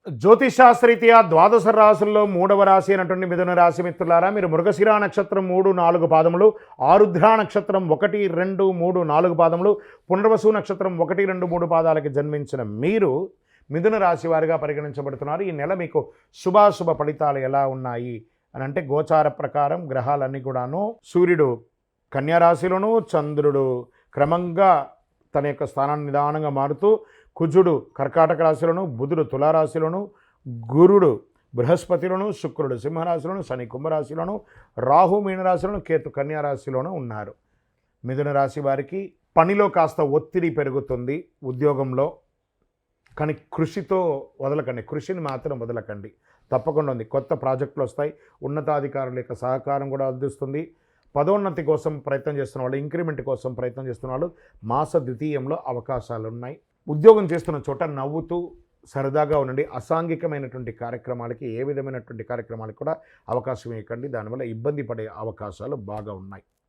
జ్యోతిషాస్త్రీత్యా ద్వాదశ రాశుల్లో మూడవ రాశి అయినటువంటి మిథున రాశి మిత్రులారా, మీరు మృగశిర నక్షత్రం 3, 4 పాదములు, ఆరుద్ర నక్షత్రం 1, 2, 3, 4 పాదములు, పునర్వసు నక్షత్రం 1, 2, 3 పాదాలకి జన్మించిన మీరు మిథున రాశి వారిగా పరిగణించబడుతున్నారు. ఈ నెల మీకు శుభాశుభ ఫలితాలు ఎలా ఉన్నాయి అని అంటే, గోచార ప్రకారం గ్రహాలన్నీ కూడాను సూర్యుడు కన్యా రాశిలోను, చంద్రుడు క్రమంగా తన యొక్క స్థానాన్ని నిదానంగా మారుతూ, కుజుడు కర్కాటక రాశిలోను, బుధుడు తులారాశిలోను, గురుడు బృహస్పతిలోను, శుక్రుడు సింహరాశిలోను, శని కుంభరాశిలోను, రాహు మీనరాశిలోను, కేతు కన్యా రాశిలోను ఉన్నారు. మిథున రాశి వారికి పనిలో కాస్త ఒత్తిడి పెరుగుతుంది ఉద్యోగంలో, కానీ కృషితో వదలకండి, కృషిని మాత్రం వదలకండి. తప్పకుండా ఉంది. కొత్త ప్రాజెక్టులు వస్తాయి, ఉన్నతాధికారుల యొక్క సహకారం కూడా అందిస్తుంది. పదోన్నతి కోసం ప్రయత్నం చేస్తున్న వాళ్ళు, ఇంక్రిమెంట్ కోసం ప్రయత్నం చేస్తున్న వాళ్ళు మాస ద్వితీయంలో అవకాశాలు ఉన్నాయి. ఉద్యోగం చేస్తున్న చోట నవ్వుతూ సరదాగా ఉండండి. అసాంఘికమైనటువంటి కార్యక్రమాలకి, ఏ విధమైనటువంటి కార్యక్రమాలకు కూడా అవకాశం ఇవ్వకండి. దానివల్ల ఇబ్బంది పడే అవకాశాలు బాగా ఉన్నాయి.